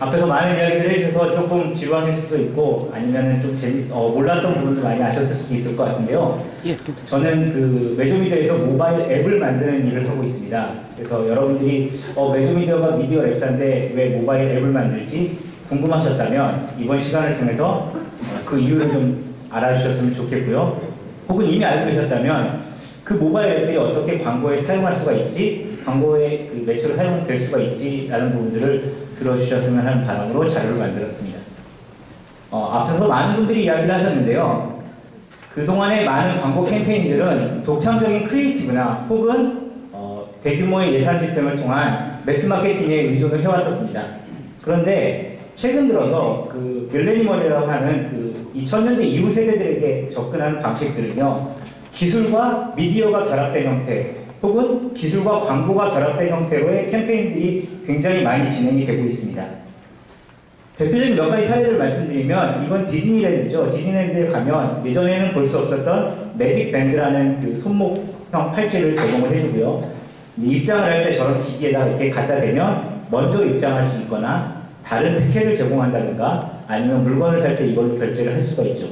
앞에서 많은 이야기를 해주셔서 조금 지루하실 수도 있고 아니면은 좀 몰랐던 부분도 많이 아셨을 수도 있을 것 같은데요. 예, 괜찮습니다. 저는 그 매조미디어에서 모바일 앱을 만드는 일을 하고 있습니다. 그래서 여러분들이 매조미디어가 미디어 랩사인데 왜 모바일 앱을 만들지 궁금하셨다면 이번 시간을 통해서 그 이유를 좀 알아주셨으면 좋겠고요. 혹은 이미 알고 계셨다면 그 모바일 앱들이 어떻게 광고에 사용할 수가 있지, 광고에 그 매체로 사용될 수가 있지 라는 부분들을 들어주셨으면 하는 바람으로 자료를 만들었습니다. 앞서서 많은 분들이 이야기를 하셨는데요. 그동안의 많은 광고 캠페인들은 독창적인 크리에이티브나 혹은 대규모의 예산 집행을 통한 매스 마케팅에 의존을 해왔었습니다. 그런데 최근 들어서 그 밀레니얼이라고 하는 그 2000년대 이후 세대들에게 접근하는 방식들은요, 기술과 미디어가 결합된 형태 혹은 기술과 광고가 결합된 형태로의 캠페인들이 굉장히 많이 진행이 되고 있습니다. 대표적인 몇 가지 사례를 말씀드리면 이건 디즈니랜드죠. 디즈니랜드에 가면 예전에는 볼 수 없었던 매직 밴드라는 그 손목형 팔찌를 제공을 해주고요. 입장을 할 때 저런 기기에다가 이렇게 갖다 대면 먼저 입장할 수 있거나 다른 특혜를 제공한다든가 아니면 물건을 살 때 이걸로 결제를 할 수가 있죠.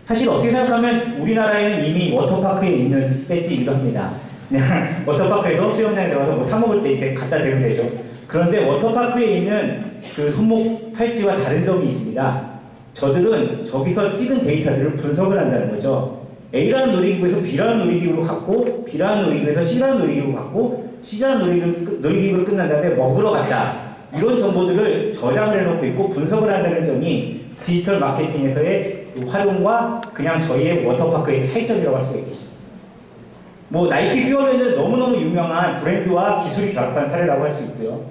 사실 어떻게 생각하면 우리나라에는 이미 워터파크에 있는 배지이기도 합니다. 그냥 워터파크에서 수영장에 들어가서 뭐 사 먹을 때 이렇게 갖다 대면 되죠. 그런데 워터파크에 있는 그 손목 팔찌와 다른 점이 있습니다. 저들은 저기서 찍은 데이터들을 분석을 한다는 거죠. A라는 놀이기구에서 B라는 놀이기구로 갔고 B라는 놀이기구에서 C라는 놀이기구로 갔고 C라는 놀이기구로 끝난 다음에 먹으러 갔다. 이런 정보들을 저장을 해놓고 있고 분석을 한다는 점이 디지털 마케팅에서의 활용과 그냥 저희의 워터파크의 차이점이라고 할 수가 있겠죠. 뭐 나이키 퓨어맨은 너무너무 유명한 브랜드와 기술이 결합한 사례라고 할 수 있고요.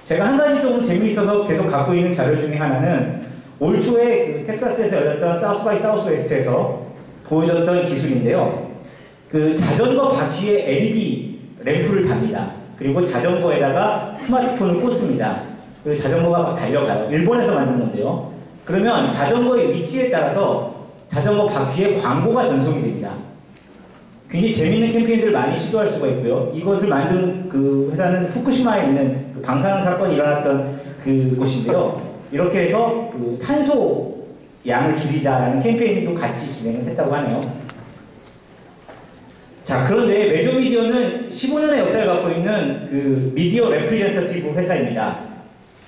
제가 한 가지 조금 재미있어서 계속 갖고 있는 자료 중에 하나는 올 초에 그 텍사스에서 열렸던 사우스 바이 사우스 웨스트에서 보여줬던 기술인데요. 그 자전거 바퀴에 LED 램프를 답니다. 그리고 자전거에다가 스마트폰을 꽂습니다. 그리고 자전거가 막 달려가요. 일본에서 만든 건데요. 그러면 자전거의 위치에 따라서 자전거 바퀴에 광고가 전송이 됩니다. 굉장히 재미있는 캠페인들을 많이 시도할 수가 있고요. 이것을 만든 그 회사는 후쿠시마에 있는 그 방사능 사건이 일어났던 그 곳인데요. 이렇게 해서 그 탄소 양을 줄이자라는 캠페인도 같이 진행을 했다고 하네요. 자, 그런데 매조미디어는 15년의 역사를 갖고 있는 그 미디어 레프리젠터티브 회사입니다.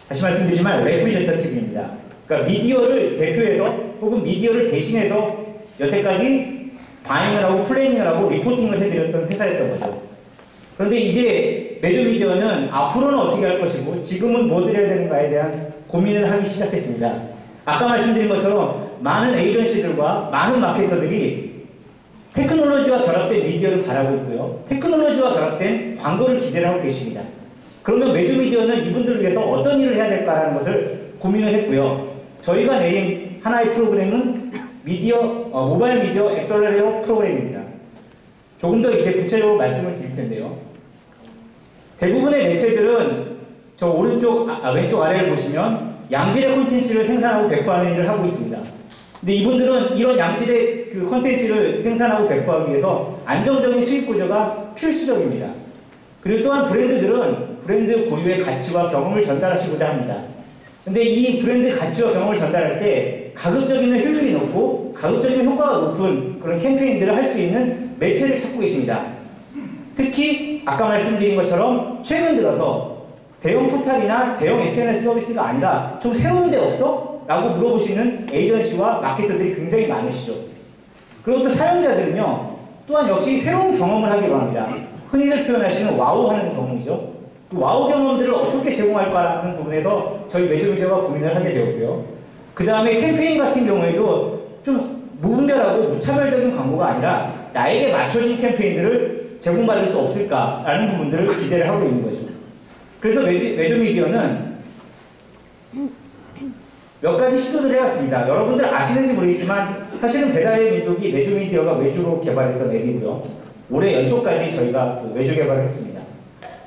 다시 말씀드리지만 레프리젠터티브입니다. 그러니까 미디어를 대표해서 혹은 미디어를 대신해서 여태까지 바잉을 하고 플래닝을 하고 리포팅을 해드렸던 회사였던 거죠. 그런데 이제 매조미디어는 앞으로는 어떻게 할 것이고 지금은 무엇을 해야 되는가에 대한 고민을 하기 시작했습니다. 아까 말씀드린 것처럼 많은 에이전시들과 많은 마케터들이 테크놀로지와 결합된 미디어를 바라고 있고요. 테크놀로지와 결합된 광고를 기대를 하고 계십니다. 그러면 매조미디어는 이분들을 위해서 어떤 일을 해야 될까라는 것을 고민을 했고요. 저희가 내린 하나의 프로그램은 모바일 미디어 엑셀러레이터 프로그램입니다. 조금 더 이제 구체적으로 말씀을 드릴 텐데요. 대부분의 매체들은 저 왼쪽 아래를 보시면 양질의 콘텐츠를 생산하고 배포하는 일을 하고 있습니다. 근데 이분들은 이런 양질의 그 콘텐츠를 생산하고 배포하기 위해서 안정적인 수익 구조가 필수적입니다. 그리고 또한 브랜드들은 브랜드 고유의 가치와 경험을 전달하시고자 합니다. 근데 이 브랜드 가치와 경험을 전달할 때 가급적이면 효율이 높고 가급적이면 효과가 높은 그런 캠페인들을 할 수 있는 매체를 찾고 계십니다. 특히 아까 말씀드린 것처럼 최근 들어서 대형 포털이나 대형 SNS 서비스가 아니라 좀 새로운 데 없어? 라고 물어보시는 에이전시와 마케터들이 굉장히 많으시죠. 그리고 또 사용자들은요, 또한 역시 새로운 경험을 하기로 합니다. 흔히들 표현하시는 와우하는 경험이죠. 그 와우 경험들을 어떻게 제공할까라는 부분에서 저희 매조미디어가 고민을 하게 되었고요. 그 다음에 캠페인 같은 경우에도 좀 무분별하고 무차별적인 광고가 아니라 나에게 맞춰진 캠페인들을 제공받을 수 없을까라는 부분들을 기대를 하고 있는 거죠. 그래서 매조미디어는 몇 가지 시도를 해왔습니다. 여러분들 아시는지 모르겠지만 사실은 배달의 민족이 매조미디어가 외주로 개발했던 앱이고요. 올해 연초까지 저희가 그 외주 개발을 했습니다.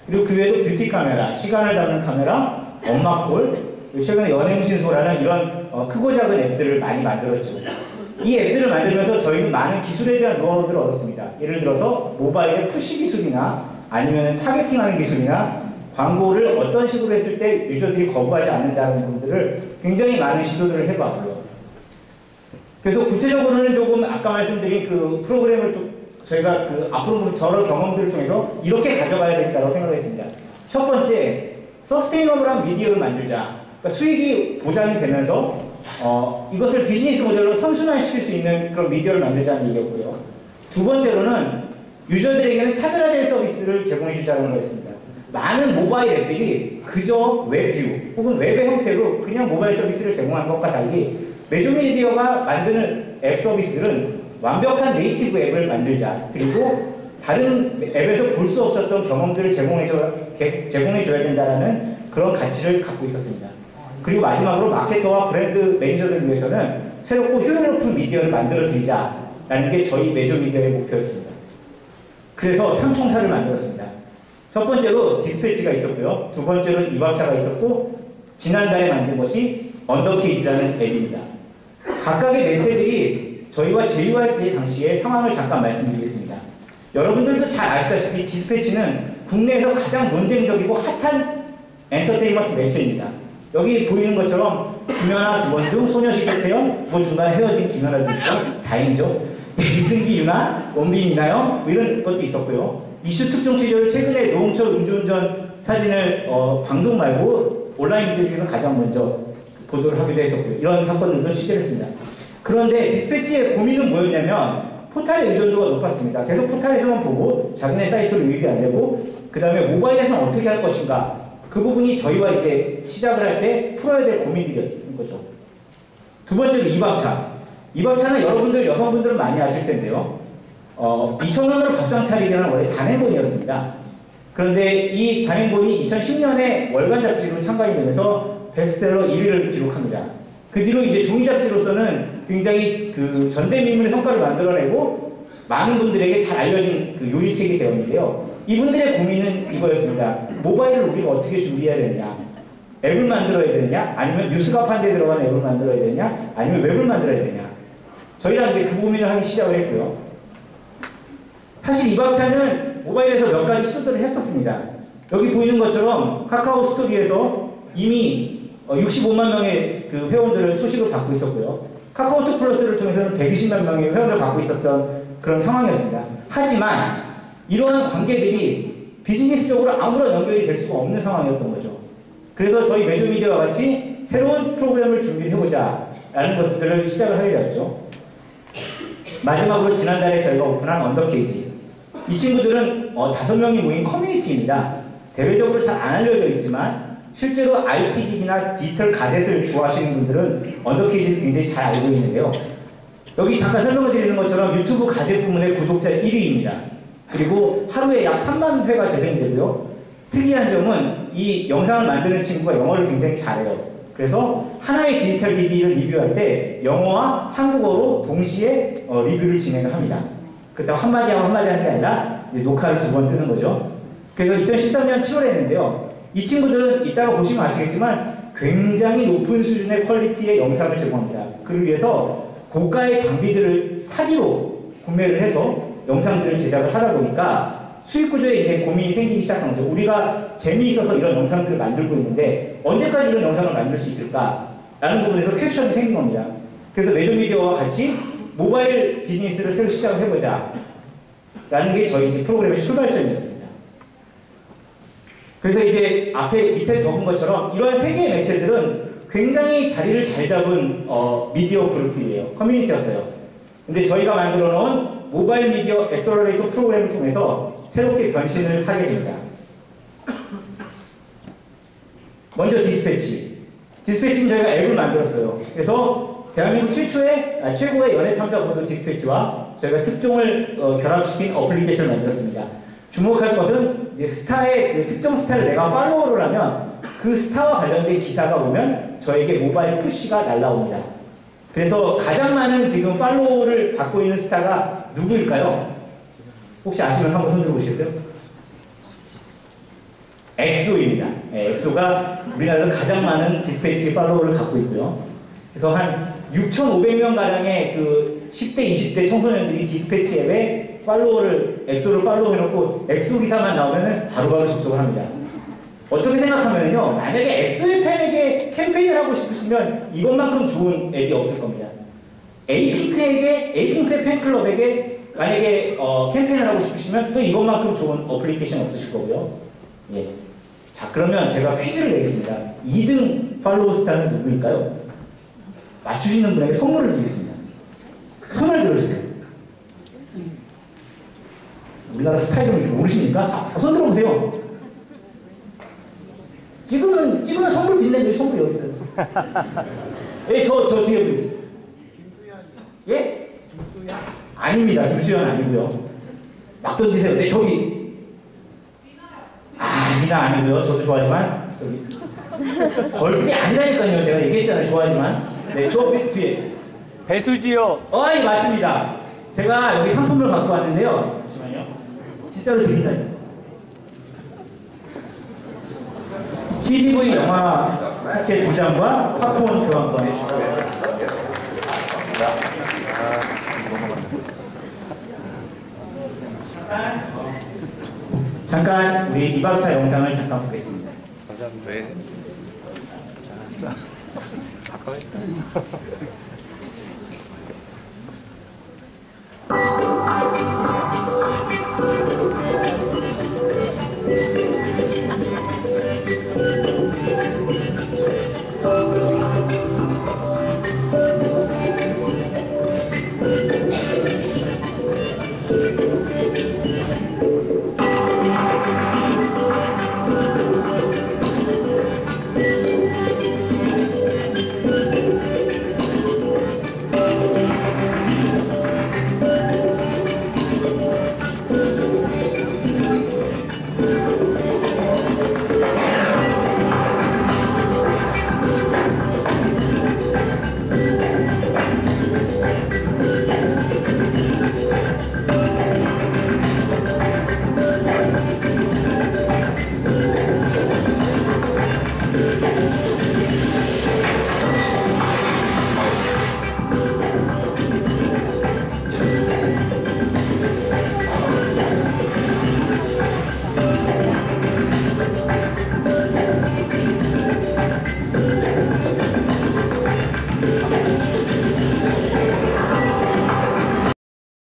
그리고 그 외에도 뷰티 카메라, 시간을 담는 카메라, 엄마콜, 최근에 연행신소라는 이런 크고 작은 앱들을 많이 만들었죠. 이 앱들을 만들면서 저희는 많은 기술에 대한 노하우들을 얻었습니다. 예를 들어서 모바일의 푸시 기술이나 아니면 타겟팅하는 기술이나 광고를 어떤 식으로 했을 때 유저들이 거부하지 않는다는 부분들을 굉장히 많은 시도들을 해봤고요. 그래서 구체적으로는 조금 아까 말씀드린 그 프로그램을 좀 저희가 그 앞으로 저런 경험들을 통해서 이렇게 가져가야 되겠다고 생각했습니다. 첫 번째, 서스테이너블한 미디어를 만들자. 그러니까 수익이 보장이 되면서 이것을 비즈니스 모델로 선순환시킬 수 있는 그런 미디어를 만들자는 얘기였고요. 두 번째로는 유저들에게는 차별화된 서비스를 제공해주자는 거였습니다. 많은 모바일 앱들이 그저 웹뷰 혹은 웹의 형태로 그냥 모바일 서비스를 제공하는 것과 달리 매조미디어가 만드는 앱 서비스는 완벽한 네이티브 앱을 만들자. 그리고 다른 앱에서 볼 수 없었던 경험들을 제공해줘야 된다는 그런 가치를 갖고 있었습니다. 그리고 마지막으로 마케터와 브랜드 매니저들을 위해서는 새롭고 효율 높은 미디어를 만들어 드리자라는 게 저희 매조미디어의 목표였습니다. 그래서 3총사를 만들었습니다. 첫 번째로 디스패치가 있었고요. 두 번째로는 이박차가 있었고, 지난달에 만든 것이 언더케이지라는 앱입니다. 각각의 매체들이 저희와 제휴할 때 당시의 상황을 잠깐 말씀드리겠습니다. 여러분들도 잘 아시다시피 디스패치는 국내에서 가장 논쟁적이고 핫한 엔터테인먼트 매체입니다. 여기 보이는 것처럼 김연아, 김원중, 소녀시대 태연, 뭐 중간에 헤어진 김연아도 있고, 다행이죠. 이승기, 유나, 원빈, 이나영, 뭐 이런 것도 있었고요. 이슈 특종 취재를 최근에 노홍철 음주운전 사진을 방송 말고 온라인 미디어 중에서 가장 먼저 보도를 하기도 했었고요. 이런 사건들도 취재를 했습니다. 그런데 디스패치의 고민은 뭐였냐면 포탈의 의존도가 높았습니다. 계속 포탈에서만 보고 자기네 사이트로 유입이 안 되고, 그 다음에 모바일에서는 어떻게 할 것인가, 그 부분이 저희와 이제 시작을 할 때 풀어야 될 고민들이었던 거죠. 두 번째로 이박차. 이박차는 여러분들, 여성분들은 많이 아실 텐데요. 2000년으로 밥상 차리기는 원래 단행본이었습니다. 그런데 이 단행본이 2010년에 월간 잡지로 참가이 되면서 베스트셀러 1위를 기록합니다. 그 뒤로 이제 종이 잡지로서는 굉장히 그 전대미문의 성과를 만들어내고 많은 분들에게 잘 알려진 그 요리책이 되었는데요. 이분들의 고민은 이거였습니다. 모바일을 우리가 어떻게 준비해야 되느냐? 앱을 만들어야 되느냐? 아니면 뉴스가판대에 들어간 앱을 만들어야 되느냐? 아니면 웹을 만들어야 되느냐? 저희랑 이제 그 고민을 하기 시작을 했고요. 사실 이박차는 모바일에서 몇 가지 시도를 했었습니다. 여기 보이는 것처럼 카카오 스토리에서 이미 65만 명의 그 회원들을 소식을 받고 있었고요. 카카오톡 플러스를 통해서는 120만 명의 회원을 받고 있었던 그런 상황이었습니다. 하지만 이러한 관계들이 비즈니스적으로 아무런 연결이 될 수가 없는 상황이었던 거죠. 그래서 저희 매조미디어와 같이 새로운 프로그램을 준비해보자 라는 것들을 시작을 하게 되었죠. 마지막으로 지난달에 저희가 오픈한 언더케이지. 이 친구들은 5명이 모인 커뮤니티입니다. 대외적으로 잘 안 알려져 있지만 실제로 IT 기기나 디지털 가젯을 좋아하시는 분들은 언더케이지를 굉장히 잘 알고 있는데요. 여기 잠깐 설명을 드리는 것처럼 유튜브 가젯 부문의 구독자 1위입니다. 그리고 하루에 약 3만 회가 재생이 되고요. 특이한 점은 이 영상을 만드는 친구가 영어를 굉장히 잘해요. 그래서 하나의 디지털 기기를 리뷰할 때 영어와 한국어로 동시에 리뷰를 진행을 합니다. 그렇다고 한마디 하고 한마디 하는 게 아니라 이제 녹화를 2번 뜨는 거죠. 그래서 2013년 7월에 했는데요. 이 친구들은 이따가 보시면 아시겠지만 굉장히 높은 수준의 퀄리티의 영상을 제공합니다. 그를 위해서 고가의 장비들을 사기로 구매를 해서 영상들을 제작을 하다 보니까 수익 구조에 이제 고민이 생기기 시작한 거죠. 우리가 재미있어서 이런 영상들을 만들고 있는데 언제까지 이런 영상을 만들 수 있을까? 라는 부분에서 퀘스천이 생긴 겁니다. 그래서 매조미디어와 같이 모바일 비즈니스를 새로 시작을 해보자 라는 게 저희 이제 프로그램의 출발점이었습니다. 그래서 이제 앞에 밑에 적은 것처럼 이러한 세 개의 매체들은 굉장히 자리를 잘 잡은 미디어 그룹들이에요. 커뮤니티였어요. 근데 저희가 만들어 놓은 모바일 미디어 엑셀러레이터 프로그램을 통해서 새롭게 변신을 하게 됩니다. 먼저 디스패치. 디스패치는 저희가 앱을 만들었어요. 그래서 대한민국 최고의 연예 탐사 보도 디스패치와 저희가 특종을 결합시킨 어플리케이션을 만들었습니다. 주목할 것은 이제 스타의 그 특정 스타를 내가 팔로우를 하면 그 스타와 관련된 기사가 오면 저에게 모바일 푸시가 날라옵니다. 그래서 가장 많은 지금 팔로우를 받고 있는 스타가 누구일까요? 혹시 아시면 한번 손 들어보시겠어요? 엑소입니다. 네, 엑소가 우리나라에서 가장 많은 디스패치 팔로우를 갖고 있고요. 그래서 한 6,500명가량의 그 10대, 20대 청소년들이 디스패치 앱에 엑소를 팔로우 해놓고 엑소 기사만 나오면 바로바로 접속을 합니다. 어떻게 생각하면요, 만약에 엑소의 팬에게 캠페인을 하고 싶으시면 이것만큼 좋은 앱이 없을 겁니다. 에이핑크의 팬클럽에게 만약에 캠페인을 하고 싶으시면 또 이것만큼 좋은 어플리케이션 없으실 거고요. 예. 자, 그러면 제가 퀴즈를 내겠습니다. 2등 팔로우 스타는 누구일까요? 맞추시는 분에게 선물을 드리겠습니다. 손을 들어주세요. 우리나라 스타일을 모르십니까? 손 들어보세요. 찍으면 선물 드린다는데 선물이 어디 있어요? 예, 저 뒤에. 예? 아닙니다. 김수현 아니고요. 막 던지세요. 네, 저기. 아, 미나 아니고요. 저도 좋아하지만. 저기. 벌써 아니라니까요. 제가 얘기했잖아요. 좋아하지만. 네, 저 뒤에. 배수지요. 예, 맞습니다. 제가 여기 상품을 갖고 왔는데요. 잠시만요. 진짜로 드린다니까. CGV 영화 티켓 2장과 팝콘 교환권 해주시고요. 잠깐 우리 이박차 영상을 잠깐 보겠습니다. 네.